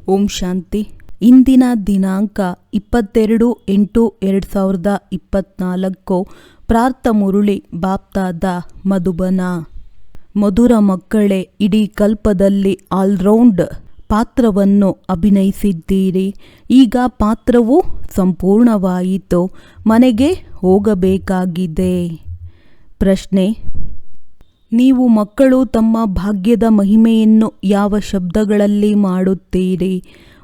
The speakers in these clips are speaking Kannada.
ಓಂ ಶಾಂತಿ. ಇಂದಿನ ದಿನಾಂಕ 22/8/2024. ಪ್ರಾರ್ಥ ಮುರುಳಿ ಬಾಪ್ತಾದ ಮಧುಬನ. ಮಧುರ ಮಕ್ಕಳೇ, ಇಡೀ ಕಲ್ಪದಲ್ಲಿ ಆಲ್ರೌಂಡ್ ಪಾತ್ರವನ್ನು ಅಭಿನಯಿಸಿದ್ದೀರಿ. ಈಗ ಪಾತ್ರವು ಸಂಪೂರ್ಣವಾಯಿತು. ಮನೆಗೆ ಹೋಗಬೇಕಾಗಿದೆ. ಪ್ರಶ್ನೆ: ನೀವು ಮಕ್ಕಳು ತಮ್ಮ ಭಾಗ್ಯದ ಮಹಿಮೆಯನ್ನು ಯಾವ ಶಬ್ದಗಳಲ್ಲಿ ಮಾಡುತ್ತೀರಿ?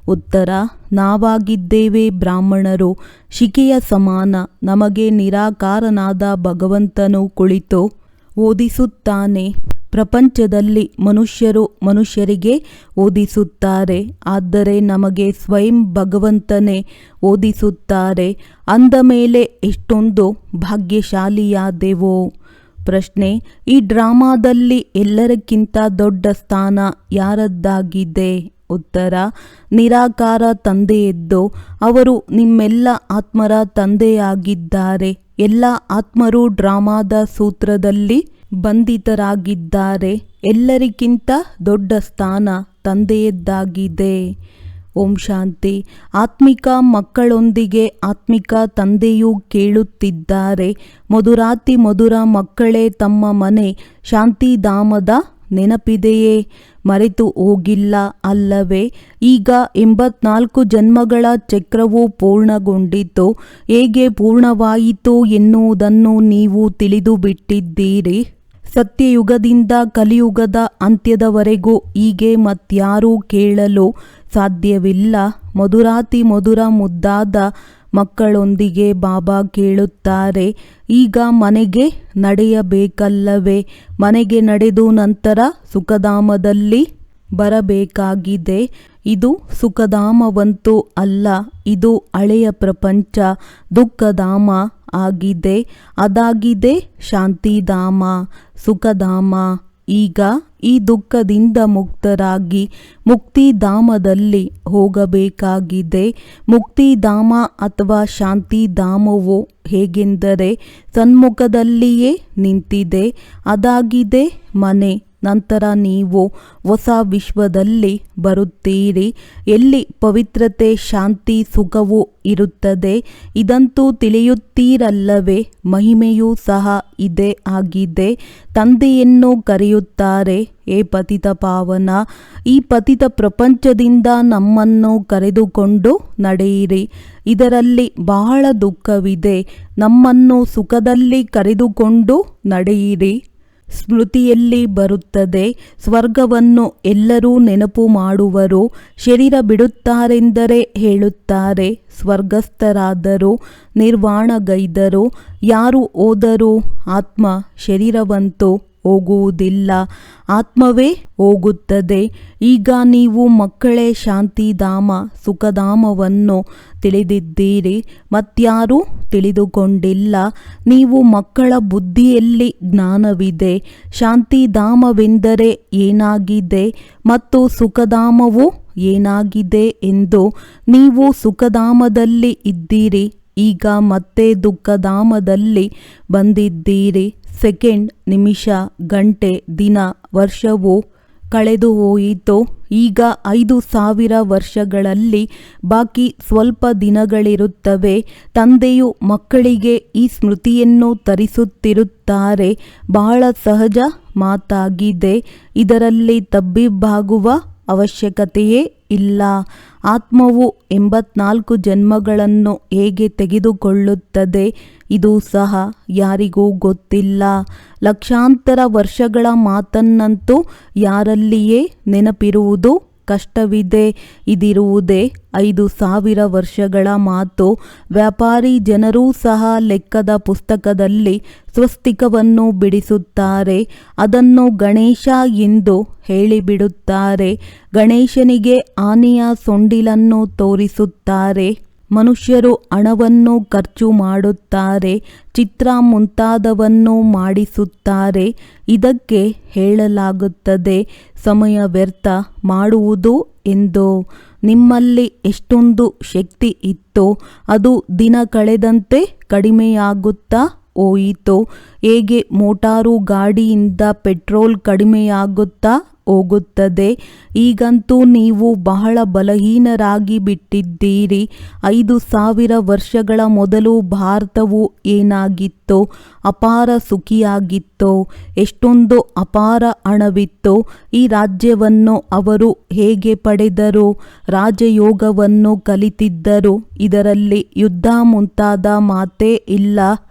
ಉತ್ತರ: ನಾವಾಗಿದ್ದೇವೆ ಬ್ರಾಹ್ಮಣರು, ಶಿಕೆಯ ಸಮಾನ. ನಮಗೆ ನಿರಾಕಾರನಾದ ಭಗವಂತನು ಕುಳಿತು ಓದಿಸುತ್ತಾನೆ. ಪ್ರಪಂಚದಲ್ಲಿ ಮನುಷ್ಯರು ಮನುಷ್ಯರಿಗೆ ಓದಿಸುತ್ತಾರೆ, ಆದರೆ ನಮಗೆ ಸ್ವಯಂ ಭಗವಂತನೇ ಓದಿಸುತ್ತಾರೆ. ಅಂದ ಮೇಲೆ ಎಷ್ಟೊಂದು ಭಾಗ್ಯಶಾಲಿಯಾದೆವೋ. ಪ್ರಶ್ನೆ: ಈ ಡ್ರಾಮಾದಲ್ಲಿ ಎಲ್ಲರಿಗಿಂತ ದೊಡ್ಡ ಸ್ಥಾನ ಯಾರದ್ದಾಗಿದೆ? ಉತ್ತರ: ನಿರಾಕಾರ ತಂದೆಯದ್ದು. ಅವರು ನಿಮ್ಮೆಲ್ಲ ಆತ್ಮರ ತಂದೆಯಾಗಿದ್ದಾರೆ. ಎಲ್ಲ ಆತ್ಮರು ಡ್ರಾಮಾದ ಸೂತ್ರದಲ್ಲಿ ಬಂಧಿತರಾಗಿದ್ದಾರೆ. ಎಲ್ಲರಿಗಿಂತ ದೊಡ್ಡ ಸ್ಥಾನ ತಂದೆಯದ್ದಾಗಿದೆ. ಓಂ ಶಾಂತಿ. ಆತ್ಮಿಕ ಮಕ್ಕಳೊಂದಿಗೆ ಆತ್ಮಿಕ ತಂದೆಯೂ ಕೇಳುತ್ತಿದ್ದಾರೆ. ಮಧುರಾತಿ ಮಧುರ ಮಕ್ಕಳೇ, ತಮ್ಮ ಮನೆ ಶಾಂತಿಧಾಮದ ನೆನಪಿದೆಯೇ? ಮರೆತು ಹೋಗಿಲ್ಲ ಅಲ್ಲವೇ? ಈಗ 84 ಜನ್ಮಗಳ ಚಕ್ರವು ಪೂರ್ಣಗೊಂಡಿತು. ಹೇಗೆ ಪೂರ್ಣವಾಯಿತು ಎನ್ನುವುದನ್ನು ನೀವು ತಿಳಿದು ಬಿಟ್ಟಿದ್ದೀರಿ. ಸತ್ಯಯುಗದಿಂದ ಕಲಿಯುಗದ ಅಂತ್ಯದವರೆಗೂ ಹೀಗೆ ಮತ್ಯಾರೂ ಕೇಳಲು ಸಾಧ್ಯವಿಲ್ಲ. ಮಧುರಾತಿ ಮಧುರ ಮುದ್ದಾದ ಮಕ್ಕಳೊಂದಿಗೆ ಬಾಬಾ ಕೇಳುತ್ತಾರೆ, ಈಗ ಮನೆಗೆ ನಡೆಯಬೇಕಲ್ಲವೇ? ಮನೆಗೆ ನಡೆದು ನಂತರ ಸುಖಧಾಮದಲ್ಲಿ ಬರಬೇಕಾಗಿದೆ. ಇದು ಸುಖಧಾಮವಂತೂ ಅಲ್ಲ, ಇದು ಹಳೆಯ ಪ್ರಪಂಚ, ದುಃಖಧಾಮ ಆಗಿದೆ. ಅದಾಗಿದೆ ಶಾಂತಿಧಾಮ, ಸುಖಧಾಮ. ಈಗ ಈ ದುಃಖದಿಂದ ಮುಕ್ತರಾಗಿ ಮುಕ್ತಿಧಾಮದಲ್ಲಿ ಹೋಗಬೇಕಾಗಿದೆ. ಮುಕ್ತಿಧಾಮ ಅಥವಾ ಶಾಂತಿಧಾಮವು ಹೇಗೆಂದರೆ ಸನ್ಮುಖದಲ್ಲಿಯೇ ನಿಂತಿದೆ. ಅದಾಗಿದೆ ಮನೆ. ನಂತರ ನೀವು ಹೊಸ ವಿಶ್ವದಲ್ಲಿ ಬರುತ್ತೀರಿ, ಎಲ್ಲಿ ಪವಿತ್ರತೆ, ಶಾಂತಿ, ಸುಖವು ಇರುತ್ತದೆ. ಇದಂತೂ ತಿಳಿಯುತ್ತೀರಲ್ಲವೇ? ಮಹಿಮೆಯೂ ಸಹ ಇದೇ ಆಗಿದೆ. ತಂದೆಯನ್ನು ಕರೆಯುತ್ತಾರೆ, ಏ ಪತಿತ ಪಾವನ, ಈ ಪತಿತ ಪ್ರಪಂಚದಿಂದ ನಮ್ಮನ್ನು ಕರೆದುಕೊಂಡು ನಡೆಯಿರಿ. ಇದರಲ್ಲಿ ಬಹಳ ದುಃಖವಿದೆ. ನಮ್ಮನ್ನು ಸುಖದಲ್ಲಿ ಕರೆದುಕೊಂಡು ನಡೆಯಿರಿ. ಸ್ಮೃತಿಯಲ್ಲಿ ಬರುತ್ತದೆ, ಸ್ವರ್ಗವನ್ನು ಎಲ್ಲರೂ ನೆನಪು ಮಾಡುವರು. ಶರೀರ ಬಿಡುತ್ತಾರೆಂದರೆ ಹೇಳುತ್ತಾರೆ, ಸ್ವರ್ಗಸ್ಥರಾದರು, ನಿರ್ವಾಣಗೈದರು. ಯಾರು ಹೋದರೂ ಆತ್ಮ ಶರೀರವಂತೂ ಹೋಗುವುದಿಲ್ಲ, ಆತ್ಮವೇ ಹೋಗುತ್ತದೆ. ಈಗ ನೀವು ಮಕ್ಕಳೇ ಶಾಂತಿಧಾಮ, ಸುಖಧಾಮವನ್ನು ತಿಳಿದಿದ್ದೀರಿ. ಮತ್ಯಾರೂ ತಿಳಿದುಕೊಂಡಿಲ್ಲ. ನೀವು ಮಕ್ಕಳ ಬುದ್ಧಿಯಲ್ಲಿ ಜ್ಞಾನವಿದೆ. ಶಾಂತಿಧಾಮವೆಂದರೆ ಏನಾಗಿದೆ ಮತ್ತು ಸುಖಧಾಮವು ಏನಾಗಿದೆ ಎಂದು. ನೀವು ಸುಖಧಾಮದಲ್ಲಿ ಇದ್ದೀರಿ, ಈಗ ಮತ್ತೆ ದುಃಖಧಾಮದಲ್ಲಿ ಬಂದಿದ್ದೀರಿ. ಸೆಕೆಂಡ್, ನಿಮಿಷ, ಗಂಟೆ, ದಿನ, ವರ್ಷವು ಕಳೆದು ಹೋಯಿತು. ಈಗ 5000 ವರ್ಷಗಳಲ್ಲಿ ಬಾಕಿ ಸ್ವಲ್ಪ ದಿನಗಳಿರುತ್ತವೆ. ತಂದೆಯು ಮಕ್ಕಳಿಗೆ ಈ ಸ್ಮೃತಿಯನ್ನು ತರಿಸುತ್ತಿರುತ್ತಾರೆ. ಬಹಳ ಸಹಜ ಮಾತಾಗಿದೆ. ಇದರಲ್ಲಿ ತಬ್ಬಿಬ್ಬಾಗುವ ಅವಶ್ಯಕತೆಯೇ ಇಲ್ಲ. ಆತ್ಮವು 84 ಜನ್ಮಗಳನ್ನು ಹೇಗೆ ತೆಗೆದುಕೊಳ್ಳುತ್ತದೆ, ಇದು ಸಹ ಯಾರಿಗೂ ಗೊತ್ತಿಲ್ಲ. ಲಕ್ಷಾಂತರ ವರ್ಷಗಳ ಮಾತನ್ನಂತೂ ಯಾರಲ್ಲಿಯೇ ನೆನಪಿರುವುದು ಕಷ್ಟವಿದೆ. ಇದಿರುವುದೇ 5000 ವರ್ಷಗಳ ಮಾತು. ವ್ಯಾಪಾರಿ ಜನರೂ ಸಹ ಲೆಕ್ಕದ ಪುಸ್ತಕದಲ್ಲಿ ಸ್ವಸ್ತಿಕವನ್ನು ಬಿಡಿಸುತ್ತಾರೆ. ಅದನ್ನು ಗಣೇಶ ಎಂದು ಹೇಳಿಬಿಡುತ್ತಾರೆ. ಗಣೇಶನಿಗೆ ಆನೆಯ ಸೊಂಡಿಲನ್ನು ತೋರಿಸುತ್ತಾರೆ. ಮನುಷ್ಯರು ಹಣವನ್ನು ಖರ್ಚು ಮಾಡುತ್ತಾರೆ, ಚಿತ್ರ ಮುಂತಾದವನ್ನು ಮಾಡಿಸುತ್ತಾರೆ. ಇದಕ್ಕೆ ಹೇಳಲಾಗುತ್ತದೆ ಸಮಯ ವ್ಯರ್ಥ ಮಾಡುವುದು ಎಂದು. ನಿಮ್ಮಲ್ಲಿ ಎಷ್ಟೊಂದು ಶಕ್ತಿ ಇತ್ತು, ಅದು ದಿನ ಕಳೆದಂತೆ ಕಡಿಮೆಯಾಗುತ್ತಾ ಹೋಯಿತು. ಹೇಗೆ ಮೋಟಾರು ಗಾಡಿಯಿಂದ ಪೆಟ್ರೋಲ್ ಕಡಿಮೆಯಾಗುತ್ತಾ ಹೋಗುತ್ತದೆ. ಈಗಂತೂ ನೀವು ಬಹಳ ಬಲಹೀನರಾಗಿ ಬಿಟ್ಟಿದ್ದೀರಿ. 5000 ವರ್ಷಗಳ ಮೊದಲು ಭಾರತವು ಏನಾಗಿತ್ತೋ, ಅಪಾರ ಸುಖಿಯಾಗಿತ್ತೋ, ಎಷ್ಟೊಂದು ಅಪಾರ ಹಣವಿತ್ತೋ, ಈ ರಾಜ್ಯವನ್ನು ಅವರು ಹೇಗೆ ಪಡೆದರು? ರಾಜಯೋಗವನ್ನು ಕಲಿತಿದ್ದರು. ಇದರಲ್ಲಿ ಯುದ್ಧ ಮುಂತಾದ ಮಾತೇ ಇಲ್ಲ.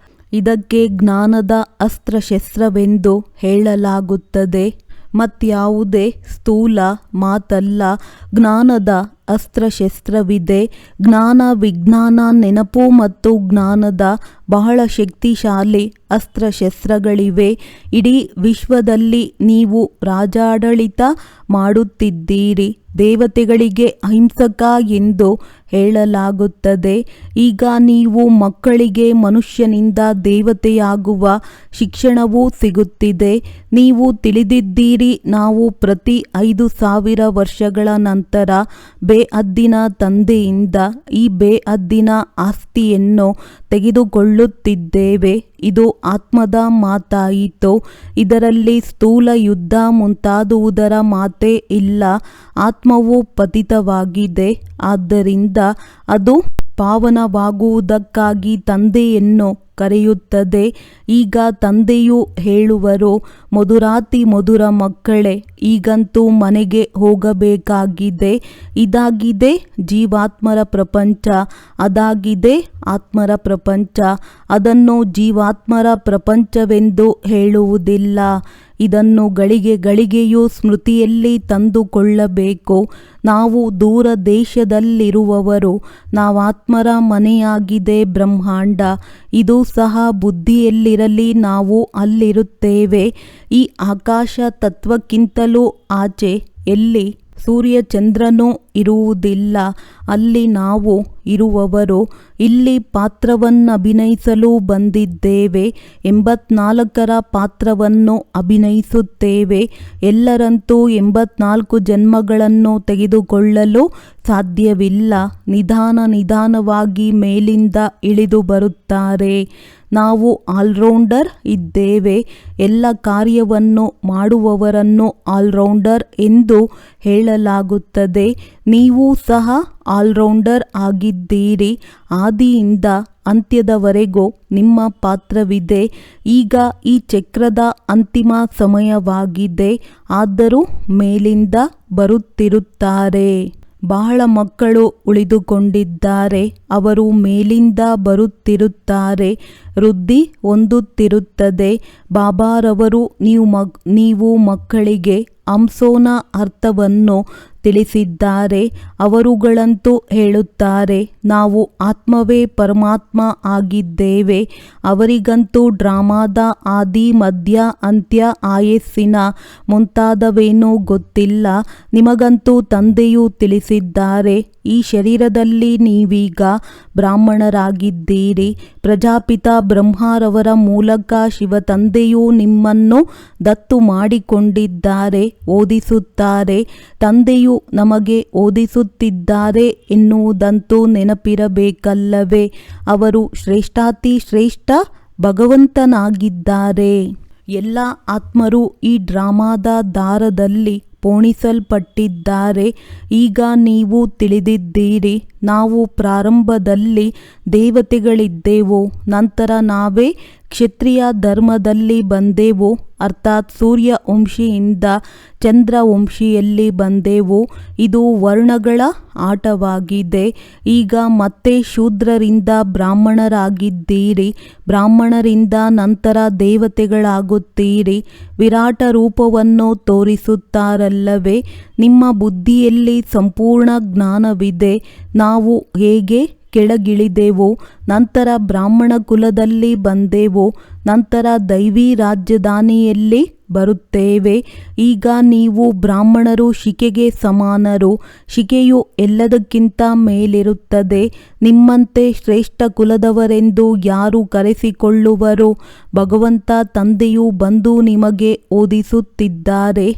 ಇದಕ್ಕೆ ಜ್ಞಾನದ ಅಸ್ತ್ರಶಸ್ತ್ರವೆಂದು ಹೇಳಲಾಗುತ್ತದೆ. ಮತ್ಯಾವುದೇ ಸ್ಥೂಲ ಮಾತಲ್ಲ. ಜ್ಞಾನದ ಅಸ್ತ್ರಶಸ್ತ್ರವಿದೆ. ಜ್ಞಾನ, ವಿಜ್ಞಾನ, ನೆನಪು ಮತ್ತು ಜ್ಞಾನದ ಬಹಳ ಶಕ್ತಿಶಾಲಿ ಅಸ್ತ್ರಶಸ್ತ್ರಗಳಿವೆ. ಇಡೀ ವಿಶ್ವದಲ್ಲಿ ನೀವು ರಾಜಾಡಳಿತ ಮಾಡುತ್ತಿದ್ದೀರಿ. ದೇವತೆಗಳಿಗೆ ಅಹಿಂಸಕ ಎಂದು ಹೇಳಲಾಗುತ್ತದೆ. ಈಗ ನೀವು ಮಕ್ಕಳಿಗೆ ಮನುಷ್ಯನಿಂದ ದೇವತೆಯಾಗುವ ಶಿಕ್ಷಣವೂ ಸಿಗುತ್ತಿದೆ. ನೀವು ತಿಳಿದಿದ್ದೀರಿ, ನಾವು ಪ್ರತಿ 5000 ವರ್ಷಗಳ ನಂತರ ಬೇಅದ್ದಿನ ತಂದೆಯಿಂದ ಈ ಬೇಅದ್ದಿನ ಆಸ್ತಿಯನ್ನು ತೆಗೆದುಕೊಳ್ಳುತ್ತಿದ್ದೇವೆ. ಇದು ಆತ್ಮದ ಮಾತಾಯಿತು. ಇದರಲ್ಲಿ ಸ್ಥೂಲ ಯುದ್ಧ ಮುಂತಾದುವುದರ ಮಾತೇ ಇಲ್ಲ. ಆತ್ಮವು ಪತಿತವಾಗಿದೆ. ಆದ್ದರಿಂದ ಅದು ಪಾವನವಾಗುವುದಕ್ಕಾಗಿ ತಂದೆಯನ್ನು ಕರೆಯುತ್ತದೆ. ಈಗ ತಂದೆಯು ಹೇಳುವರು, ಮಧುರಾತಿ ಮಧುರ ಮಕ್ಕಳೇ, ಈಗಂತೂ ಮನೆಗೆ ಹೋಗಬೇಕಾಗಿದೆ. ಇದಾಗಿದೆ ಜೀವಾತ್ಮರ ಪ್ರಪಂಚ, ಅದಾಗಿದೆ ಆತ್ಮರ ಪ್ರಪಂಚ. ಅದನ್ನು ಜೀವಾತ್ಮರ ಪ್ರಪಂಚವೆಂದು ಹೇಳುವುದಿಲ್ಲ. ಇದನ್ನು ಗಳಿಗೆ ಗಳಿಗೆಯೂ ಸ್ಮೃತಿಯಲ್ಲಿ ತಂದುಕೊಳ್ಳಬೇಕು. ನಾವು ದೂರ ದೇಶದಲ್ಲಿರುವವರು. ನಾವಾತ್ಮರ ಮನೆಯಾಗಿದೆ ಬ್ರಹ್ಮಾಂಡ. ಇದು ಸಹ ಬುದ್ಧಿಯಲ್ಲಿರಲಿ, ನಾವು ಅಲ್ಲಿರುತ್ತೇವೆ. ಈ ಆಕಾಶ ತತ್ವಕ್ಕಿಂತಲೂ ಆಚೆ ಎಲ್ಲಿ ಸೂರ್ಯ ಚಂದ್ರನೂ ಇರುವುದಿಲ್ಲ, ಅಲ್ಲಿ ನಾವು ಇರುವವರು. ಇಲ್ಲಿ ಪಾತ್ರವನ್ನಭಿನಯಿಸಲು ಬಂದಿದ್ದೇವೆ. 84ರ ಪಾತ್ರವನ್ನು ಅಭಿನಯಿಸುತ್ತೇವೆ. ಎಲ್ಲರಂತೂ 84 ಜನ್ಮಗಳನ್ನು ತೆಗೆದುಕೊಳ್ಳಲು ಸಾಧ್ಯವಿಲ್ಲ. ನಿಧಾನವಾಗಿ ಮೇಲಿಂದ ಇಳಿದು ಬರುತ್ತಾರೆ. ನಾವು ಆಲ್ರೌಂಡರ್ ಇದ್ದೇವೆ. ಎಲ್ಲ ಕಾರ್ಯವನ್ನು ಮಾಡುವವರನ್ನು ಆಲ್ರೌಂಡರ್ ಎಂದು ಹೇಳಲಾಗುತ್ತದೆ. ನೀವು ಸಹ ಆಲ್ರೌಂಡರ್ ಆಗಿದ್ದೀರಿ. ಆದಿಯಿಂದ ಅಂತ್ಯದವರೆಗೂ ನಿಮ್ಮ ಪಾತ್ರವಿದೆ. ಈಗ ಈ ಚಕ್ರದ ಅಂತಿಮ ಸಮಯವಾಗಿದೆ. ಆದರೂ ಮೇಲಿಂದ ಬರುತ್ತಿರುತ್ತಾರೆ. ಬಹಳ ಮಕ್ಕಳು ಉಳಿದುಕೊಂಡಿದ್ದಾರೆ. ಅವರು ಮೇಲಿಂದ ಬರುತ್ತಿರುತ್ತಾರೆ. ವೃದ್ಧಿ ಹೊಂದುತ್ತಿರುತ್ತದೆ. ಬಾಬಾರವರು ನೀವು ಮಕ್ಕಳಿಗೆ ಅಂಸೋನ ಅರ್ಥವನ್ನು ತಿಳಿಸಿದ್ದಾರೆ. ಅವರುಗಳಂತೂ ಹೇಳುತ್ತಾರೆ, ನಾವು ಆತ್ಮವೇ ಪರಮಾತ್ಮ ಆಗಿದ್ದೇವೆ. ಅವರಿಗಂತೂ ಡ್ರಾಮಾದ ಆದಿ ಮಧ್ಯ ಅಂತ್ಯ ಆಯಸ್ಸಿನ ಮುಂತಾದವೇನೂ ಗೊತ್ತಿಲ್ಲ. ನಿಮಗಂತೂ ತಂದೆಯು ತಿಳಿಸಿದ್ದಾರೆ. ಈ ಶರೀರದಲ್ಲಿ ನೀವೀಗ ಬ್ರಾಹ್ಮಣರಾಗಿದ್ದೀರಿ. ಪ್ರಜಾಪಿತ ಬ್ರಹ್ಮರವರ ಮೂಲಕ ಶಿವತಂದೆಯು ನಿಮ್ಮನ್ನು ದತ್ತು ಮಾಡಿಕೊಂಡಿದ್ದಾರೆ, ಓದಿಸುತ್ತಾರೆ. ತಂದೆಯು ನಮಗೆ ಓದಿಸುತ್ತಿದ್ದಾರೆ ಎನ್ನುವುದಂತೂ ನೆನಪಿರಬೇಕಲ್ಲವೇ? ಅವರು ಶ್ರೇಷ್ಠಾತಿ ಶ್ರೇಷ್ಠ ಭಗವಂತನಾಗಿದ್ದಾರೆ. ಎಲ್ಲ ಆತ್ಮರು ಈ ಡ್ರಾಮಾದ ದಾರದಲ್ಲಿ ಪೋಣಿಸಲ್ಪಟ್ಟಿದ್ದಾರೆ. ಈಗ ನೀವು ತಿಳಿದಿದ್ದೀರಿ, ನಾವು ಪ್ರಾರಂಭದಲ್ಲಿ ದೇವತೆಗಳಿದ್ದೆವು, ನಂತರ ನಾವೇ ಕ್ಷತ್ರಿಯ ಧರ್ಮದಲ್ಲಿ ಬಂದೆವು. ಅರ್ಥಾತ್ ಸೂರ್ಯವಂಶಿಯಿಂದ ಚಂದ್ರವಂಶಿಯಲ್ಲಿ ಬಂದೆವು. ಇದು ವರ್ಣಗಳ ಆಟವಾಗಿದೆ. ಈಗ ಮತ್ತೆ ಶೂದ್ರರಿಂದ ಬ್ರಾಹ್ಮಣರಾಗಿದ್ದೀರಿ. ಬ್ರಾಹ್ಮಣರಿಂದ ನಂತರ ದೇವತೆಗಳಾಗುತ್ತೀರಿ. ವಿರಾಟ ರೂಪವನ್ನು ತೋರಿಸುತ್ತಾರಲ್ಲವೇ? ನಿಮ್ಮ ಬುದ್ಧಿಯಲ್ಲಿ ಸಂಪೂರ್ಣ ಜ್ಞಾನವಿದೆ. ನಾವು ಹೇಗೆ ಕೆಳಗಿಳಿದೆವು, ನಂತರ ಬ್ರಾಹ್ಮಣ ಕುಲದಲ್ಲಿ ಬಂದೆವು, ನಂತರ ದೈವಿ ರಾಜಧಾನಿಯಲ್ಲಿ ಬರುತ್ತೇವೆ. ಈಗ ನೀವು ಬ್ರಾಹ್ಮಣರು ಶಿಕೆಗೆ ಸಮಾನರು. ಶಿಕೆಯು ಎಲ್ಲದಕ್ಕಿಂತ ಮೇಲಿರುತ್ತದೆ. ನಿಮ್ಮಂತೆ ಶ್ರೇಷ್ಠ ಕುಲದವರೆಂದು ಯಾರು ಕರೆಸಿಕೊಳ್ಳುವರು? ಭಗವಂತ ತಂದೆಯು ಬಂದು ನಿಮಗೆ ಓದಿಸುತ್ತಿದ್ದಾರೆ.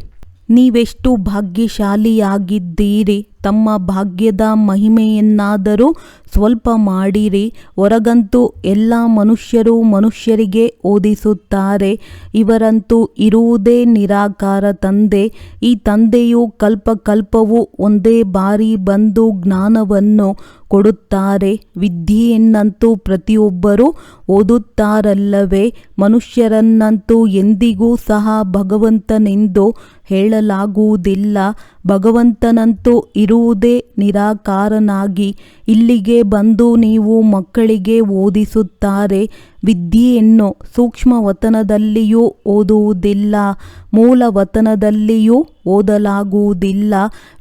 ನೀವೆಷ್ಟು ಭಾಗ್ಯಶಾಲಿಯಾಗಿದ್ದೀರಿ. ತಮ್ಮ ಭಾಗ್ಯದ ಮಹಿಮೆಯನ್ನಾದರೂ ಸ್ವಲ್ಪ ಮಾಡಿರಿ. ಹೊರಗಂತೂ ಎಲ್ಲ ಮನುಷ್ಯರು ಮನುಷ್ಯರಿಗೆ ಓದಿಸುತ್ತಾರೆ. ಇವರಂತೂ ಇರುವುದೇ ನಿರಾಕಾರ ತಂದೆ. ಈ ತಂದೆಯು ಕಲ್ಪಕಲ್ಪವೂ ಒಂದೇ ಬಾರಿ ಬಂದು ಜ್ಞಾನವನ್ನು ಕೊಡುತ್ತಾರೆ. ವಿದ್ಯೆಯನ್ನಂತೂ ಪ್ರತಿಯೊಬ್ಬರೂ ಓದುತ್ತಾರಲ್ಲವೇ? ಮನುಷ್ಯರನ್ನಂತೂ ಎಂದಿಗೂ ಸಹ ಭಗವಂತನೆಂದು ಹೇಳಲಾಗುವುದಿಲ್ಲ. ಭಗವಂತನಂತೂ ಇರುವುದೇ ನಿರಾಕಾರನಾಗಿ. ಇಲ್ಲಿಗೆ ಬಂದು ನೀವು ಮಕ್ಕಳಿಗೆ ಓದಿಸುತ್ತಾರೆ. ವಿದ್ಯೆಯನ್ನು ಸೂಕ್ಷ್ಮ ವತನದಲ್ಲಿಯೂ ಓದುವುದಿಲ್ಲ, ಮೂಲ ವತನದಲ್ಲಿಯೂ ಓದಲಾಗುವುದಿಲ್ಲ.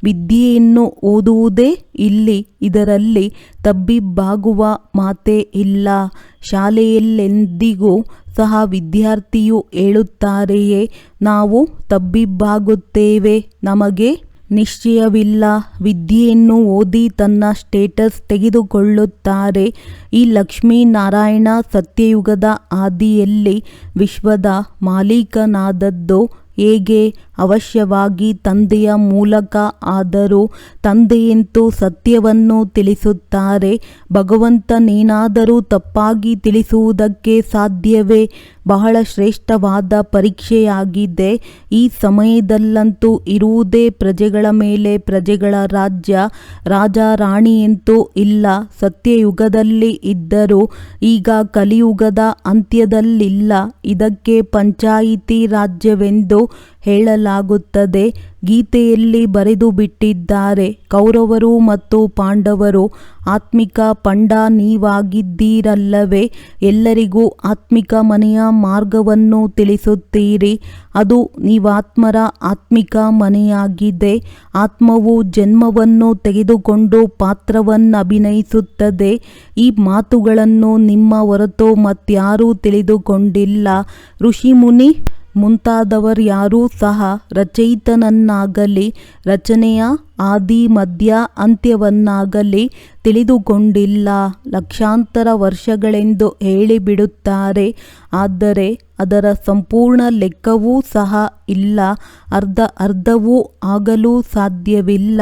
ವಿದ್ಯೆಯನ್ನು ಓದುವುದೇ ಇಲ್ಲಿ. ಇದರಲ್ಲಿ ತಬ್ಬಿಬ್ಬಾಗುವ ಮಾತೇ ಇಲ್ಲ. ಶಾಲೆಯಲ್ಲೆಂದಿಗೂ ಸಹ ವಿದ್ಯಾರ್ಥಿಯು ಹೇಳುತ್ತಾರೆಯೇ, ನಾವು ತಬ್ಬಿಬ್ಬಾಗುತ್ತೇವೆ, ನಮಗೆ ನಿಶ್ಚಯವಿಲ್ಲ. ವಿದ್ಯೆಯನ್ನು ಓದಿ ತನ್ನ ಸ್ಟೇಟಸ್ ತೆಗೆದುಕೊಳ್ಳುತ್ತಾರೆ. ಈ ಲಕ್ಷ್ಮೀನಾರಾಯಣ ಸತ್ಯಯುಗದ ಆದಿಯಲ್ಲಿ ವಿಶ್ವದ ಮಾಲೀಕನಾದದ್ದು ಹೇಗೆ? ಅವಶ್ಯವಾಗಿ ತಂದೆಯ ಮೂಲಕ. ಆದರೂ ತಂದೆಯಂತೂ ಸತ್ಯವನ್ನು ತಿಳಿಸುತ್ತಾರೆ. ಭಗವಂತನೇನಾದರೂ ತಪ್ಪಾಗಿ ತಿಳಿಸುವುದಕ್ಕೆ ಸಾಧ್ಯವೇ? ಬಹಳ ಶ್ರೇಷ್ಠವಾದ ಪರೀಕ್ಷೆಯಾಗಿದೆ. ಈ ಸಮಯದಲ್ಲಂತೂ ಇರುವುದೇ ಪ್ರಜೆಗಳ ಮೇಲೆ ಪ್ರಜೆಗಳ ರಾಜ್ಯ. ರಾಜ ರಾಣಿಯಂತೂ ಇಲ್ಲ. ಸತ್ಯಯುಗದಲ್ಲಿ ಇದ್ದರೂ ಈಗ ಕಲಿಯುಗದ ಅಂತ್ಯದಲ್ಲಿಲ್ಲ. ಇದಕ್ಕೆ ಪಂಚಾಯಿತಿ ರಾಜ್ಯವೆಂದು ಹೇಳಲಾಗುತ್ತದೆ. ಗೀತೆಯಲ್ಲಿ ಬರೆದು ಬಿಟ್ಟಿದ್ದಾರೆ, ಕೌರವರು ಮತ್ತು ಪಾಂಡವರು ಆತ್ಮಿಕ ಪಂಡ ನೀವಾಗಿದ್ದೀರಲ್ಲವೇ? ಎಲ್ಲರಿಗೂ ಆತ್ಮಿಕ ಮನೆಯ ಮಾರ್ಗವನ್ನು ತಿಳಿಸುತ್ತೀರಿ. ಅದು ನೀವಾತ್ಮರ ಆತ್ಮಿಕ ಮನೆಯಾಗಿದೆ. ಆತ್ಮವು ಜನ್ಮವನ್ನು ತೆಗೆದುಕೊಂಡು ಪಾತ್ರವನ್ನಭಿನಯಿಸುತ್ತದೆ. ಈ ಮಾತುಗಳನ್ನು ನಿಮ್ಮ ಹೊರತು ಮತ್ಯಾರೂ ತಿಳಿದುಕೊಂಡಿಲ್ಲ. ಋಷಿಮುನಿ ಮುಂತಾದವರ್ಯಾರೂ ಸಹ ರಚಯಿತನನ್ನಾಗಲಿ ರಚನೆಯ ಆದಿ ಮಧ್ಯ ಅಂತ್ಯವನ್ನಾಗಲಿ ತಿಳಿದುಕೊಂಡಿಲ್ಲ. ಲಕ್ಷಾಂತರ ವರ್ಷಗಳೆಂದು ಹೇಳಿಬಿಡುತ್ತಾರೆ, ಆದರೆ ಅದರ ಸಂಪೂರ್ಣ ಲೆಕ್ಕವೂ ಸಹ ಇಲ್ಲ. ಅರ್ಧವೂ ಆಗಲೂ ಸಾಧ್ಯವಿಲ್ಲ.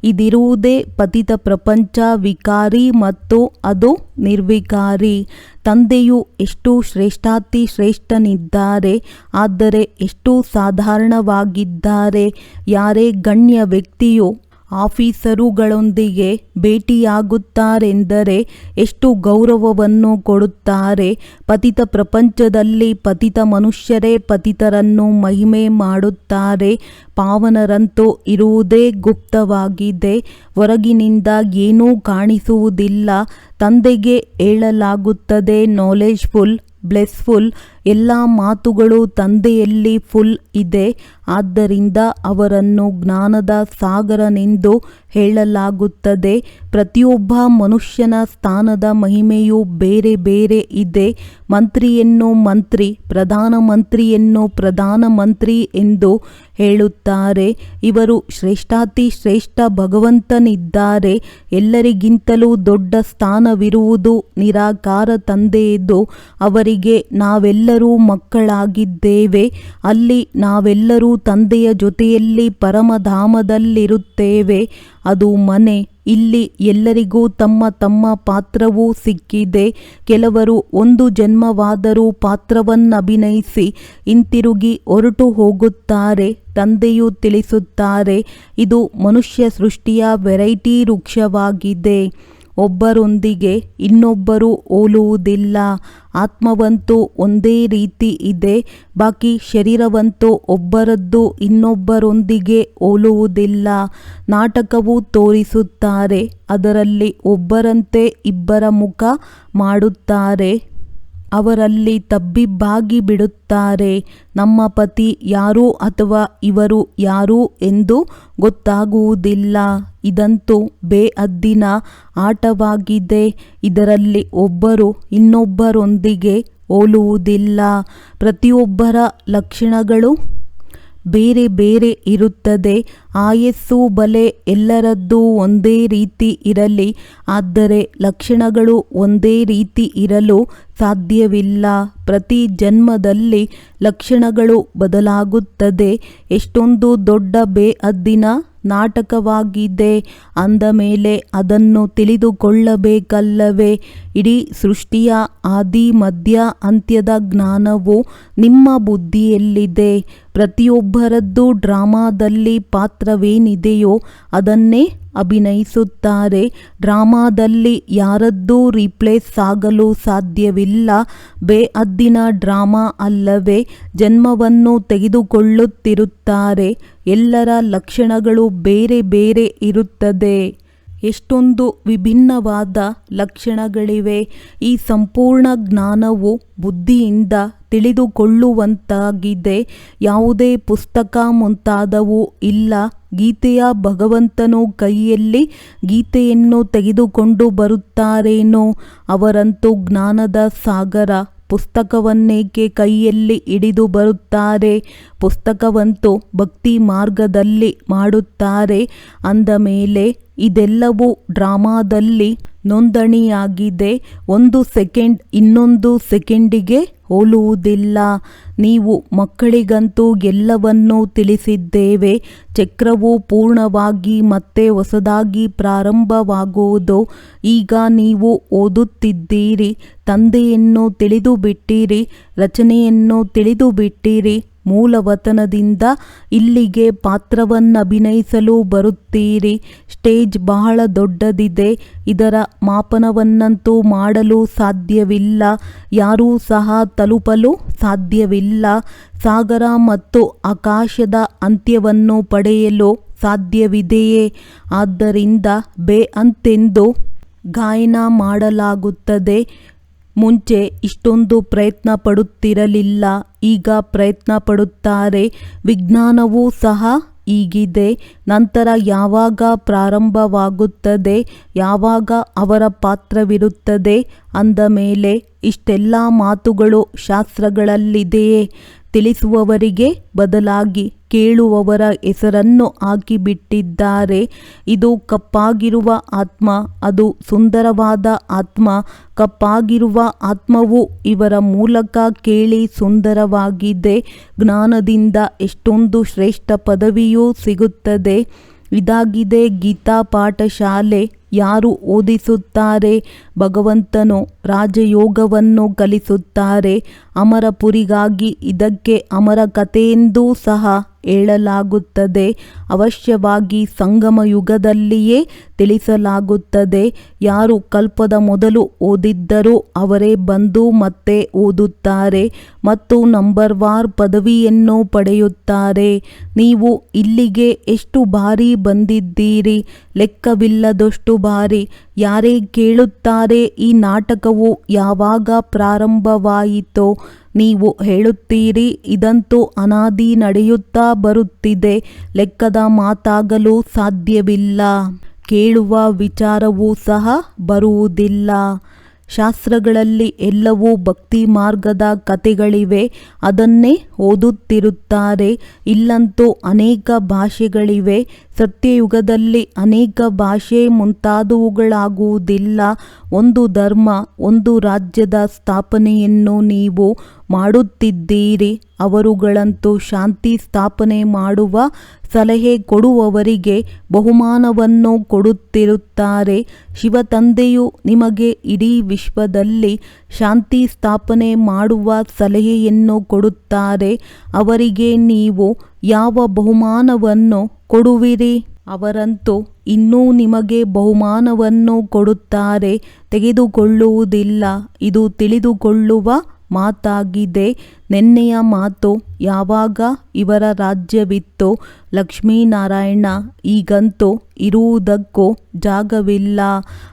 ಇದಿರುವುದೇ ಪತಿತ ಪ್ರಪಂಚ ವಿಕಾರಿ ಮತ್ತು ಅದು ನಿರ್ವಿಕಾರಿ. ತಂದೆಯು ಎಷ್ಟು ಶ್ರೇಷ್ಠಾತಿ ಶ್ರೇಷ್ಠನಿದ್ದಾರೆ, ಆದರೆ ಎಷ್ಟು ಸಾಧಾರಣವಾಗಿದ್ದಾರೆ. ಯಾರೇ ಗಣ್ಯ ವ್ಯಕ್ತಿಯು ಆಫೀಸರುಗಳೊಂದಿಗೆ ಭೇಟಿಯಾಗುತ್ತಾರೆಂದರೆ ಎಷ್ಟು ಗೌರವವನ್ನು ಕೊಡುತ್ತಾರೆ. ಪತಿತ ಪ್ರಪಂಚದಲ್ಲಿ ಪತಿತ ಮನುಷ್ಯರೇ ಪತಿತರನ್ನು ಮಹಿಮೆ ಮಾಡುತ್ತಾರೆ. ಪಾವನರಂತೂ ಇರುವುದೇ ಗುಪ್ತವಾಗಿದೆ. ಹೊರಗಿನಿಂದ ಏನೂ ಕಾಣಿಸುವುದಿಲ್ಲ. ತಂದೆಗೆ ಹೇಳಲಾಗುತ್ತದೆ ನಾಲೆಜ್ಫುಲ್, ಬ್ಲೆಸ್ಫುಲ್. ಎಲ್ಲ ಮಾತುಗಳು ತಂದೆಯಲ್ಲಿ ಫುಲ್ ಇದೆ. ಆದ್ದರಿಂದ ಅವರನ್ನು ಜ್ಞಾನದ ಸಾಗರನೆಂದು ಹೇಳಲಾಗುತ್ತದೆ. ಪ್ರತಿಯೊಬ್ಬ ಮನುಷ್ಯನ ಸ್ಥಾನದ ಮಹಿಮೆಯು ಬೇರೆ ಬೇರೆ ಇದೆ. ಮಂತ್ರಿಯನ್ನು ಮಂತ್ರಿ, ಪ್ರಧಾನಮಂತ್ರಿಯನ್ನು ಪ್ರಧಾನಮಂತ್ರಿ ಎಂದು ಹೇಳುತ್ತಾರೆ. ಇವರು ಶ್ರೇಷ್ಠಾತಿ ಶ್ರೇಷ್ಠ ಭಗವಂತನಿದ್ದಾರೆ. ಎಲ್ಲರಿಗಿಂತಲೂ ದೊಡ್ಡ ಸ್ಥಾನವಿರುವುದು ನಿರಾಕಾರ ತಂದೆಯದು. ಅವರಿಗೆ ನಾವೆಲ್ಲರೂ ಮಕ್ಕಳಾಗಿದ್ದೇವೆ. ಅಲ್ಲಿ ನಾವೆಲ್ಲರೂ ತಂದೆಯ ಜೊತೆಯಲ್ಲಿ ಪರಮಧಾಮದಲ್ಲಿರುತ್ತೇವೆ. ಅದು ಮನೆ. ಇಲ್ಲಿ ಎಲ್ಲರಿಗೂ ತಮ್ಮ ತಮ್ಮ ಪಾತ್ರವೂ ಸಿಕ್ಕಿದೆ. ಕೆಲವರು ಒಂದು ಜನ್ಮವಾದರೂ ಪಾತ್ರವನ್ನಭಿನಯಿಸಿ ಹಿಂತಿರುಗಿ ಹೊರಟು ಹೋಗುತ್ತಾರೆ. ತಂದೆಯು ತಿಳಿಸುತ್ತಾರೆ, ಇದು ಮನುಷ್ಯ ಸೃಷ್ಟಿಯ ವೆರೈಟಿ ವೃಕ್ಷವಾಗಿದೆ. ಒಬ್ಬರೊಂದಿಗೆ ಇನ್ನೊಬ್ಬರು ಹೋಲುವುದಿಲ್ಲ. ಆತ್ಮವಂತೂ ಒಂದೇ ರೀತಿ ಇದೆ. ಬಾಕಿ ಶರೀರವಂತೂ ಒಬ್ಬರದ್ದು ಇನ್ನೊಬ್ಬರೊಂದಿಗೆ ಹೋಲುವುದಿಲ್ಲ. ನಾಟಕವು ತೋರಿಸುತ್ತಾರೆ, ಅದರಲ್ಲಿ ಒಬ್ಬರಂತೆ ಇಬ್ಬರ ಮುಖ ಮಾಡುತ್ತಾರೆ. ಅವರಲ್ಲಿ ತಬ್ಬಿಬ್ಬಾಗಿ ಬಿಡುತ್ತಾರೆ. ನಮ್ಮ ಪತಿ ಯಾರು ಅಥವಾ ಇವರು ಯಾರು ಎಂದು ಗೊತ್ತಾಗುವುದಿಲ್ಲ. ಇದಂತೂ ಬೇಅದ್ದಿನ ಆಟವಾಗಿದೆ. ಇದರಲ್ಲಿ ಒಬ್ಬರು ಇನ್ನೊಬ್ಬರೊಂದಿಗೆ ಹೋಲುವುದಿಲ್ಲ. ಪ್ರತಿಯೊಬ್ಬರ ಲಕ್ಷಣಗಳು ಬೇರೆ ಬೇರೆ ಇರುತ್ತದೆ. ಆಯಸ್ಸು ಬಲೆ ಎಲ್ಲರದ್ದೂ ಒಂದೇ ರೀತಿ ಇರಲಿ, ಆದರೆ ಲಕ್ಷಣಗಳು ಒಂದೇ ರೀತಿ ಇರಲು ಸಾಧ್ಯವಿಲ್ಲ. ಪ್ರತಿ ಜನ್ಮದಲ್ಲಿ ಲಕ್ಷಣಗಳು ಬದಲಾಗುತ್ತದೆ. ಎಷ್ಟೊಂದು ದೊಡ್ಡ ಬೇಅದ್ದಿನ ನಾಟಕವಾಗಿದೆ ಅಂದ ಮೇಲೆ ಅದನ್ನು ತಿಳಿದುಕೊಳ್ಳಬೇಕಲ್ಲವೇ? ಇಡೀ ಸೃಷ್ಟಿಯ ಆದಿ ಮಧ್ಯ ಅಂತ್ಯದ ಜ್ಞಾನವು ನಿಮ್ಮ ಬುದ್ಧಿಯಲ್ಲಿದೆ. ಪ್ರತಿಯೊಬ್ಬರದ್ದು ಡ್ರಾಮಾದಲ್ಲಿ ಪಾತ್ರವೇನಿದೆಯೋ ಅದನ್ನೇ ಅಭಿನಯಿಸುತ್ತಾರೆ. ಡ್ರಾಮಾದಲ್ಲಿ ಯಾರದ್ದೂ ರೀಪ್ಲೇಸ್ ಆಗಲು ಸಾಧ್ಯವಿಲ್ಲ. ಬೇಅದ್ದಿನ ಡ್ರಾಮಾ ಅಲ್ಲವೇ? ಜನ್ಮವನ್ನು ತೆಗೆದುಕೊಳ್ಳುತ್ತಿರುತ್ತಾರೆ. ಎಲ್ಲರ ಲಕ್ಷಣಗಳು ಬೇರೆ ಬೇರೆ ಇರುತ್ತದೆ. ಎಷ್ಟೊಂದು ವಿಭಿನ್ನವಾದ ಲಕ್ಷಣಗಳಿವೆ. ಈ ಸಂಪೂರ್ಣ ಜ್ಞಾನವು ಬುದ್ಧಿಯಿಂದ ತಿಳಿದುಕೊಳ್ಳುವಂತಾಗಿದೆ. ಯಾವುದೇ ಪುಸ್ತಕ ಮುಂತಾದವು ಇಲ್ಲ. ಗೀತೆಯ ಭಗವಂತನು ಕೈಯಲ್ಲಿ ಗೀತೆಯನ್ನು ತೆಗೆದುಕೊಂಡು ಬರುತ್ತಾರೇನೋ? ಅವರಂತೂ ಜ್ಞಾನದ ಸಾಗರ. ಪುಸ್ತಕವನ್ನೇಕೆ ಕೈಯಲ್ಲಿ ಹಿಡಿದು ಬರುತ್ತಾರೆ? ಪುಸ್ತಕವಂತೂ ಭಕ್ತಿ ಮಾರ್ಗದಲ್ಲಿ ಮಾಡುತ್ತಾರೆ. ಅಂದ ಮೇಲೆ ಇದೆಲ್ಲವೂ ಡ್ರಾಮಾದಲ್ಲಿ ನೋಂದಣಿಯಾಗಿದೆ. ಒಂದು ಸೆಕೆಂಡ್ ಇನ್ನೊಂದು ಸೆಕೆಂಡಿಗೆ ಹೋಲುವುದಿಲ್ಲ. ನೀವು ಮಕ್ಕಳಿಗಂತೂ ಎಲ್ಲವನ್ನೂ ತಿಳಿಸಿದ್ದೇವೆ. ಚಕ್ರವು ಪೂರ್ಣವಾಗಿ ಮತ್ತೆ ಹೊಸದಾಗಿ ಪ್ರಾರಂಭವಾಗುವುದು. ಈಗ ನೀವು ಓದುತ್ತಿದ್ದೀರಿ. ತಂದೆಯನ್ನು ತಿಳಿದು ಬಿಟ್ಟಿರಿ, ರಚನೆಯನ್ನು ತಿಳಿದು ಬಿಟ್ಟಿರಿ. ಮೂಲವತನದಿಂದ ಇಲ್ಲಿಗೆ ಪಾತ್ರವನ್ನಭಿನಯಿಸಲು ಬರುತ್ತೀರಿ. ಸ್ಟೇಜ್ ಬಹಳ ದೊಡ್ಡದಿದೆ. ಇದರ ಮಾಪನವನ್ನಂತೂ ಮಾಡಲು ಸಾಧ್ಯವಿಲ್ಲ. ಯಾರೂ ಸಹ ತಲುಪಲು ಸಾಧ್ಯವಿಲ್ಲ. ಸಾಗರ ಮತ್ತು ಆಕಾಶದ ಅಂತ್ಯವನ್ನು ಪಡೆಯಲು ಸಾಧ್ಯವಿದೆಯೇ? ಆದ್ದರಿಂದ ಬೇಅಂತೆಂದು ಗಾಯನ ಮಾಡಲಾಗುತ್ತದೆ. ಮುಂಚೆ ಇಷ್ಟೊಂದು ಪ್ರಯತ್ನ ಪಡುತ್ತಿರಲಿಲ್ಲ. ಈಗ ಪ್ರಯತ್ನ ಪಡುತ್ತಾರೆ. ವಿಜ್ಞಾನವೂ ಸಹ ಹೀಗಿದೆ. ನಂತರ ಯಾವಾಗ ಪ್ರಾರಂಭವಾಗುತ್ತದೆ? ಯಾವಾಗ ಅವರ ಪಾತ್ರವಿರುತ್ತದೆ? ಅಂದ ಮೇಲೆ ಇಷ್ಟೆಲ್ಲ ಮಾತುಗಳು ಶಾಸ್ತ್ರಗಳಲ್ಲಿದೆಯೇ? ತಿಳಿಸುವವರಿಗೆ ಬದಲಾಗಿ ಕೇಳುವವರ ಹೆಸರನ್ನು ಹಾಕಿಬಿಟ್ಟಿದ್ದಾರೆ. ಇದು ಕಪ್ಪಾಗಿರುವ ಆತ್ಮ, ಅದು ಸುಂದರವಾದ ಆತ್ಮ. ಕಪ್ಪಾಗಿರುವ ಆತ್ಮವು ಇವರ ಮೂಲಕ ಕೇಳಿ ಸುಂದರವಾಗಿದೆ. ಜ್ಞಾನದಿಂದ ಎಷ್ಟೊಂದು ಶ್ರೇಷ್ಠ ಪದವಿಯೂ ಸಿಗುತ್ತದೆ. ಇದಾಗಿದೆ ಗೀತಾ ಪಾಠಶಾಲೆ. ಯಾರು ಓದಿಸುತ್ತಾರೆ? ಭಗವಂತನು ರಾಜಯೋಗವನ್ನು ಕಲಿಸುತ್ತಾರೆ. ಅಮರಪುರಿಗಾಗಿ ಇದಕ್ಕೆ ಅಮರ ಕಥೆಯೆಂದೂ ಸಹ ಹೇಳಲಾಗುತ್ತದೆ. ಅವಶ್ಯವಾಗಿ ಸಂಗಮ ಯುಗದಲ್ಲಿಯೇ ತಿಳಿಸಲಾಗುತ್ತದೆ. ಯಾರು ಕಲ್ಪದ ಮೊದಲು ಓದಿದ್ದರೋ ಅವರೇ ಬಂದು ಮತ್ತೆ ಓದುತ್ತಾರೆ ಮತ್ತು ನಂಬರ್ವಾರ್ ಪದವಿಯನ್ನು ಪಡೆಯುತ್ತಾರೆ. ನೀವು ಇಲ್ಲಿಗೆ ಎಷ್ಟು ಬಾರಿ ಬಂದಿದ್ದೀರಿ? ಲೆಕ್ಕವಿಲ್ಲದಷ್ಟು ಬಾರಿ. ಯಾರೇ ಕೇಳುತ್ತಾರೆ, ಈ ನಾಟಕವು ಯಾವಾಗ ಪ್ರಾರಂಭವಾಯಿತೋ? ನೀವು ಹೇಳುತ್ತೀರಿ, ಇದಂತೂ ಅನಾದಿ ನಡೆಯುತ್ತಾ ಬರುತ್ತಿದೆ. ಲೆಕ್ಕದ ಮಾತಾಗಲು ಸಾಧ್ಯವಿಲ್ಲ. ಕೇಳುವ ವಿಚಾರವೂ ಸಹ ಬರುವುದಿಲ್ಲ. ಶಾಸ್ತ್ರಗಳಲ್ಲಿ ಎಲ್ಲವೂ ಭಕ್ತಿ ಮಾರ್ಗದ ಕಥೆಗಳಿವೆ. ಅದನ್ನೇ ಓದುತ್ತಿರುತ್ತಾರೆ. ಇಲ್ಲಂತೂ ಅನೇಕ ಭಾಷೆಗಳಿವೆ. ಸತ್ಯಯುಗದಲ್ಲಿ ಅನೇಕ ಭಾಷೆ ಮುಂತಾದವುಗಳಾಗುವುದಿಲ್ಲ. ಒಂದು ಧರ್ಮ, ಒಂದು ರಾಜ್ಯದ ಸ್ಥಾಪನೆಯನ್ನು ನೀವು ಮಾಡುತ್ತಿದ್ದೀರಿ. ಅವರುಗಳಂತೂ ಶಾಂತಿ ಸ್ಥಾಪನೆ ಮಾಡುವ ಸಲಹೆ ಕೊಡುವವರಿಗೆ ಬಹುಮಾನವನ್ನು ಕೊಡುತ್ತಿರುತ್ತಾರೆ. ಶಿವತಂದೆಯು ನಿಮಗೆ ಇಡೀ ವಿಶ್ವದಲ್ಲಿ ಶಾಂತಿ ಸ್ಥಾಪನೆ ಮಾಡುವ ಸಲಹೆಯನ್ನು ಕೊಡುತ್ತಾರೆ. ಅವರಿಗೆ ನೀವು ಯಾವ ಬಹುಮಾನವನ್ನು ಕೊಡುವಿರಿ? ಅವರಂತೂ ಇನ್ನೂ ನಿಮಗೆ ಬಹುಮಾನವನ್ನು ಕೊಡುತ್ತಾರೆ. ತೆಗೆದುಕೊಳ್ಳುವುದಿಲ್ಲ. ಇದು ತಿಳಿದುಕೊಳ್ಳುವ ಮಾತಾಗಿದೆ. ನೆನ್ನೆಯ ಮಾತು ಯಾವಾಗ ಇವರ ರಾಜ್ಯವಿತ್ತೋ ಲಕ್ಷ್ಮೀನಾರಾಯಣ. ಈಗಂತೂ ಇರುವುದಕ್ಕೂ ಜಾಗವಿಲ್ಲ.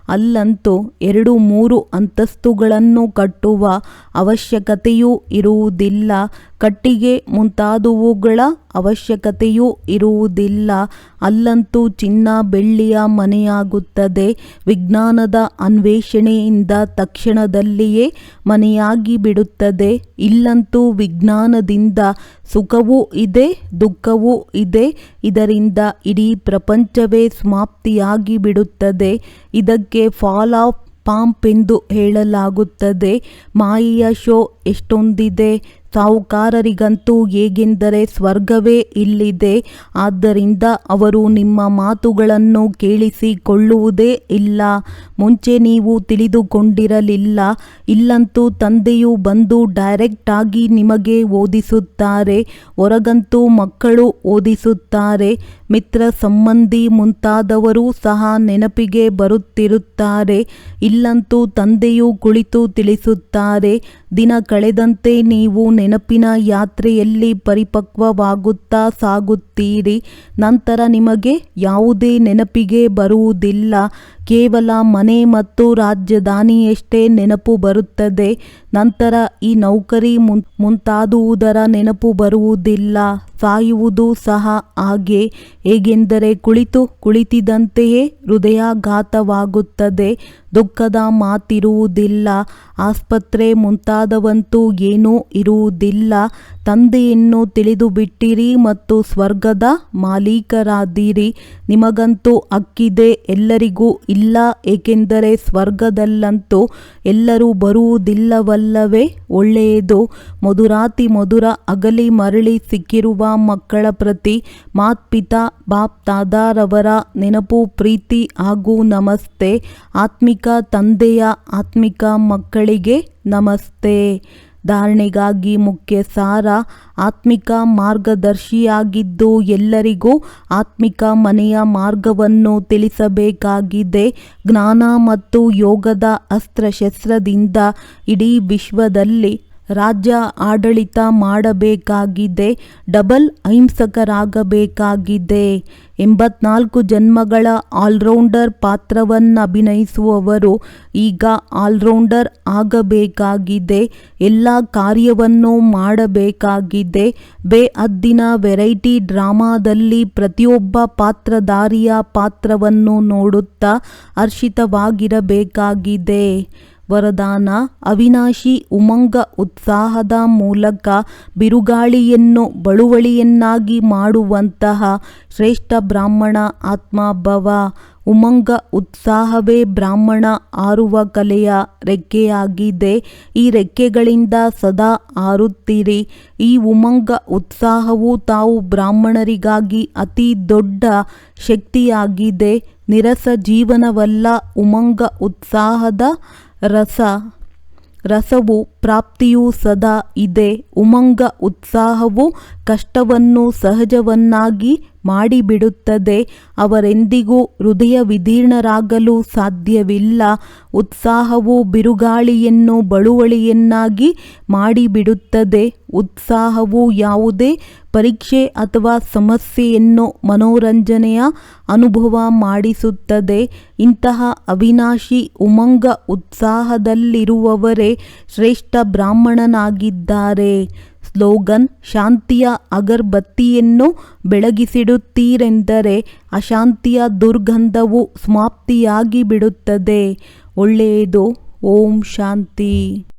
ಅಲ್ಲಂತೂ 2-3 ಅಂತಸ್ತುಗಳನ್ನು ಕಟ್ಟುವ ಅವಶ್ಯಕತೆಯೂ ಇರುವುದಿಲ್ಲ. ಕಟ್ಟಿಗೆ ಮುಂತಾದವುಗಳ ಅವಶ್ಯಕತೆಯೂ ಇರುವುದಿಲ್ಲ. ಅಲ್ಲಂತೂ ಚಿನ್ನ ಬೆಳ್ಳಿಯ ಮನೆಯಾಗುತ್ತದೆ. ವಿಜ್ಞಾನದ ಅನ್ವೇಷಣೆಯಿಂದ ತಕ್ಷಣದಲ್ಲಿಯೇ ಮನೆಯಾಗಿ ಬಿಡುತ್ತದೆ. ಇಲ್ಲಂತೂ ವಿಜ್ಞಾನದಿಂದ ಸುಖವೂ ಇದೆ, ದುಃಖವೂ ಇದೆ. ಇದರಿಂದ ಇಡೀ ಪ್ರಪಂಚವೇ ಸಮಾಪ್ತಿಯಾಗಿ ಬಿಡುತ್ತದೆ. ಇದಕ್ಕೆ ಫಾಲ್ ಆಫ್ ಪಾಂಪ್ ಎಂದು ಹೇಳಲಾಗುತ್ತದೆ. ಮಾಯೆಯ ಶೋ ಎಷ್ಟೊಂದಿದೆ. ಸಾಹುಕಾರರಿಗಂತೂ ಹೇಗೆಂದರೆ ಸ್ವರ್ಗವೇ ಇಲ್ಲಿದೆ. ಆದ್ದರಿಂದ ಅವರು ನಿಮ್ಮ ಮಾತುಗಳನ್ನು ಕೇಳಿಸಿಕೊಳ್ಳುವುದೇ ಇಲ್ಲ. ಮುಂಚೆ ನೀವು ತಿಳಿದುಕೊಂಡಿರಲಿಲ್ಲ. ಇಲ್ಲಂತೂ ತಂದೆಯು ಬಂದು ಡೈರೆಕ್ಟ್ ಆಗಿ ನಿಮಗೆ ಓದಿಸುತ್ತಾರೆ. ಹೊರಗಂತೂ ಮಕ್ಕಳು ಓದಿಸುತ್ತಾರೆ. ಮಿತ್ರ ಸಂಬಂಧಿ ಮುಂತಾದವರು ಸಹ ನೆನಪಿಗೆ ಬರುತ್ತಿರುತ್ತಾರೆ. ಇಲ್ಲಂತೂ ತಂದೆಯು ಕುಳಿತು ತಿಳಿಸುತ್ತಾರೆ. ದಿನ ಕಳೆದಂತೆ ನೀವು ನೆನಪಿನ ಯಾತ್ರೆಯಲ್ಲಿ ಪರಿಪಕ್ವವಾಗುತ್ತಾ ಸಾಗುತ್ತೀರಿ. ನಂತರ ನಿಮಗೆ ಯಾವುದೇ ನೆನಪಿಗೆ ಬರುವುದಿಲ್ಲ. ಕೇವಲ ಮನೆ ಮತ್ತು ರಾಜಧಾನಿಯಷ್ಟೇ ನೆನಪು ಬರುತ್ತದೆ. ನಂತರ ಈ ನೌಕರಿ ಮುಂತಾದುವುದರ ನೆನಪು ಬರುವುದಿಲ್ಲ. ಸಾಯುವುದು ಸಹ ಹಾಗೆ. ಹೇಗೆಂದರೆ ಕುಳಿತಿದ್ದಂತೆಯೇ ಹೃದಯಾಘಾತವಾಗುತ್ತದೆ. ದುಃಖದ ಮಾತಿರುವುದಿಲ್ಲ. ಆಸ್ಪತ್ರೆ ಮುಂತಾದವಂತೂ ಏನೂ ಇರುವುದಿಲ್ಲ. ತಂದೆಯನ್ನು ತಿಳಿದು ಬಿಟ್ಟಿರಿ ಮತ್ತು ಸ್ವರ್ಗದ ಮಾಲೀಕರಾದಿರಿ. ನಿಮಗಂತೂ ಹಕ್ಕಿದೆ, ಎಲ್ಲರಿಗೂ ಇಲ್ಲ. ಏಕೆಂದರೆ ಸ್ವರ್ಗದಲ್ಲಂತೂ ಎಲ್ಲರೂ ಬರುವುದಿಲ್ಲವಲ್ಲವೇ? ಒಳ್ಳೆಯದು. ಮಧುರಾತಿ ಮಧುರ ಅಗಲಿ ಮರಳಿ ಸಿಕ್ಕಿರುವ ಮಕ್ಕಳ ಪ್ರತಿ ಮಾತ್ಪಿತಾ ಬಾಪ್ ತಾದಾರವರ ನೆನಪು, ಪ್ರೀತಿ ಹಾಗೂ ನಮಸ್ತೆ. ಆತ್ಮಿಕ ತಂದೆಯ ಆತ್ಮಿಕ ಮಕ್ಕಳಿಗೆ ನಮಸ್ತೆ. ಧಾರಣೆಗಾಗಿ ಮುಖ್ಯ ಸಾರ. ಆತ್ಮಿಕ ಮಾರ್ಗದರ್ಶಿಯಾಗಿದ್ದು ಎಲ್ಲರಿಗೂ ಆತ್ಮಿಕ ಮನೆಯ ಮಾರ್ಗವನ್ನು ತಿಳಿಸಬೇಕಾಗಿದೆ. ಜ್ಞಾನ ಮತ್ತು ಯೋಗದ ಅಸ್ತ್ರಶಸ್ತ್ರದಿಂದ ಇಡೀ ವಿಶ್ವದಲ್ಲಿ ರಾಜ್ಯ ಆಡಳಿತ ಮಾಡಬೇಕಾಗಿದೆ. ಡಬಲ್ ಅಹಿಂಸಕರಾಗಬೇಕಾಗಿದೆ. 84 ಜನ್ಮಗಳ ಆಲ್ರೌಂಡರ್ ಪಾತ್ರವನ್ನಭಿನಯಿಸುವವರು ಈಗ ಆಲ್ರೌಂಡರ್ ಆಗಬೇಕಾಗಿದೆ. ಎಲ್ಲ ಕಾರ್ಯವನ್ನು ಮಾಡಬೇಕಾಗಿದೆ. ಬೇಹದ್ದಿನ ವೆರೈಟಿ ಡ್ರಾಮಾದಲ್ಲಿ ಪ್ರತಿಯೊಬ್ಬ ಪಾತ್ರಧಾರಿಯ ಪಾತ್ರವನ್ನು ನೋಡುತ್ತಾ ಹರ್ಷಿತವಾಗಿರಬೇಕಾಗಿದೆ. ವರದಾನ: ಅವಿನಾಶಿ ಉಮಂಗ ಉತ್ಸಾಹದ ಮೂಲಕ ಬಿರುಗಾಳಿಯನ್ನು ಬಳುವಳಿಯನ್ನಾಗಿ ಮಾಡುವಂತಹ ಶ್ರೇಷ್ಠ ಬ್ರಾಹ್ಮಣ ಆತ್ಮಭವ. ಉಮಂಗ ಉತ್ಸಾಹವೇ ಬ್ರಾಹ್ಮಣ ಹಾರುವ ಕಲೆಯ ರೆಕ್ಕೆಯಾಗಿದೆ. ಈ ರೆಕ್ಕೆಗಳಿಂದ ಸದಾ ಹಾರುತ್ತಿರಿ. ಈ ಉಮಂಗ ಉತ್ಸಾಹವು ತಾವು ಬ್ರಾಹ್ಮಣರಿಗಾಗಿ ಅತಿ ದೊಡ್ಡ ಶಕ್ತಿಯಾಗಿದೆ. ನಿರಸ ಜೀವನವಲ್ಲ. ಉಮಂಗ ಉತ್ಸಾಹದ ರಸವು ಪ್ರಾಪ್ತಿಯೂ ಸದಾ ಇದೆ. ಉಮಂಗ ಉತ್ಸಾಹವು ಕಷ್ಟವನ್ನು ಸಹಜವನ್ನಾಗಿ ಮಾಡಿಬಿಡುತ್ತದೆ. ಅವರೆಂದಿಗೂ ಹೃದಯ ವಿದೀರ್ಣರಾಗಲು ಸಾಧ್ಯವಿಲ್ಲ. ಉತ್ಸಾಹವು ಬಿರುಗಾಳಿಯನ್ನು ಬಳುವಳಿಯನ್ನಾಗಿ ಮಾಡಿಬಿಡುತ್ತದೆ. ಉತ್ಸಾಹವು ಯಾವುದೇ ಪರೀಕ್ಷೆ ಅಥವಾ ಸಮಸ್ಯೆಯನ್ನು ಮನೋರಂಜನೆಯ ಅನುಭವ ಮಾಡಿಸುತ್ತದೆ. ಇಂತಹ ಅವಿನಾಶಿ ಉಮಂಗ ಉತ್ಸಾಹದಲ್ಲಿರುವವರೇ ಶ್ರೇಷ್ಠ ಬ್ರಾಹ್ಮಣನಾಗಿದ್ದಾರೆ. ಸ್ಲೋಗನ್: ಶಾಂತಿಯ ಅಗರ್ಬತ್ತಿಯನ್ನು ಬೆಳಗಿಸಿಡುತ್ತೀರೆಂದರೆ ಅಶಾಂತಿಯ ದುರ್ಗಂಧವು ಸಮಾಪ್ತಿಯಾಗಿ ಬಿಡುತ್ತದೆ. ಒಳ್ಳೆಯದು. ಓಂ ಶಾಂತಿ.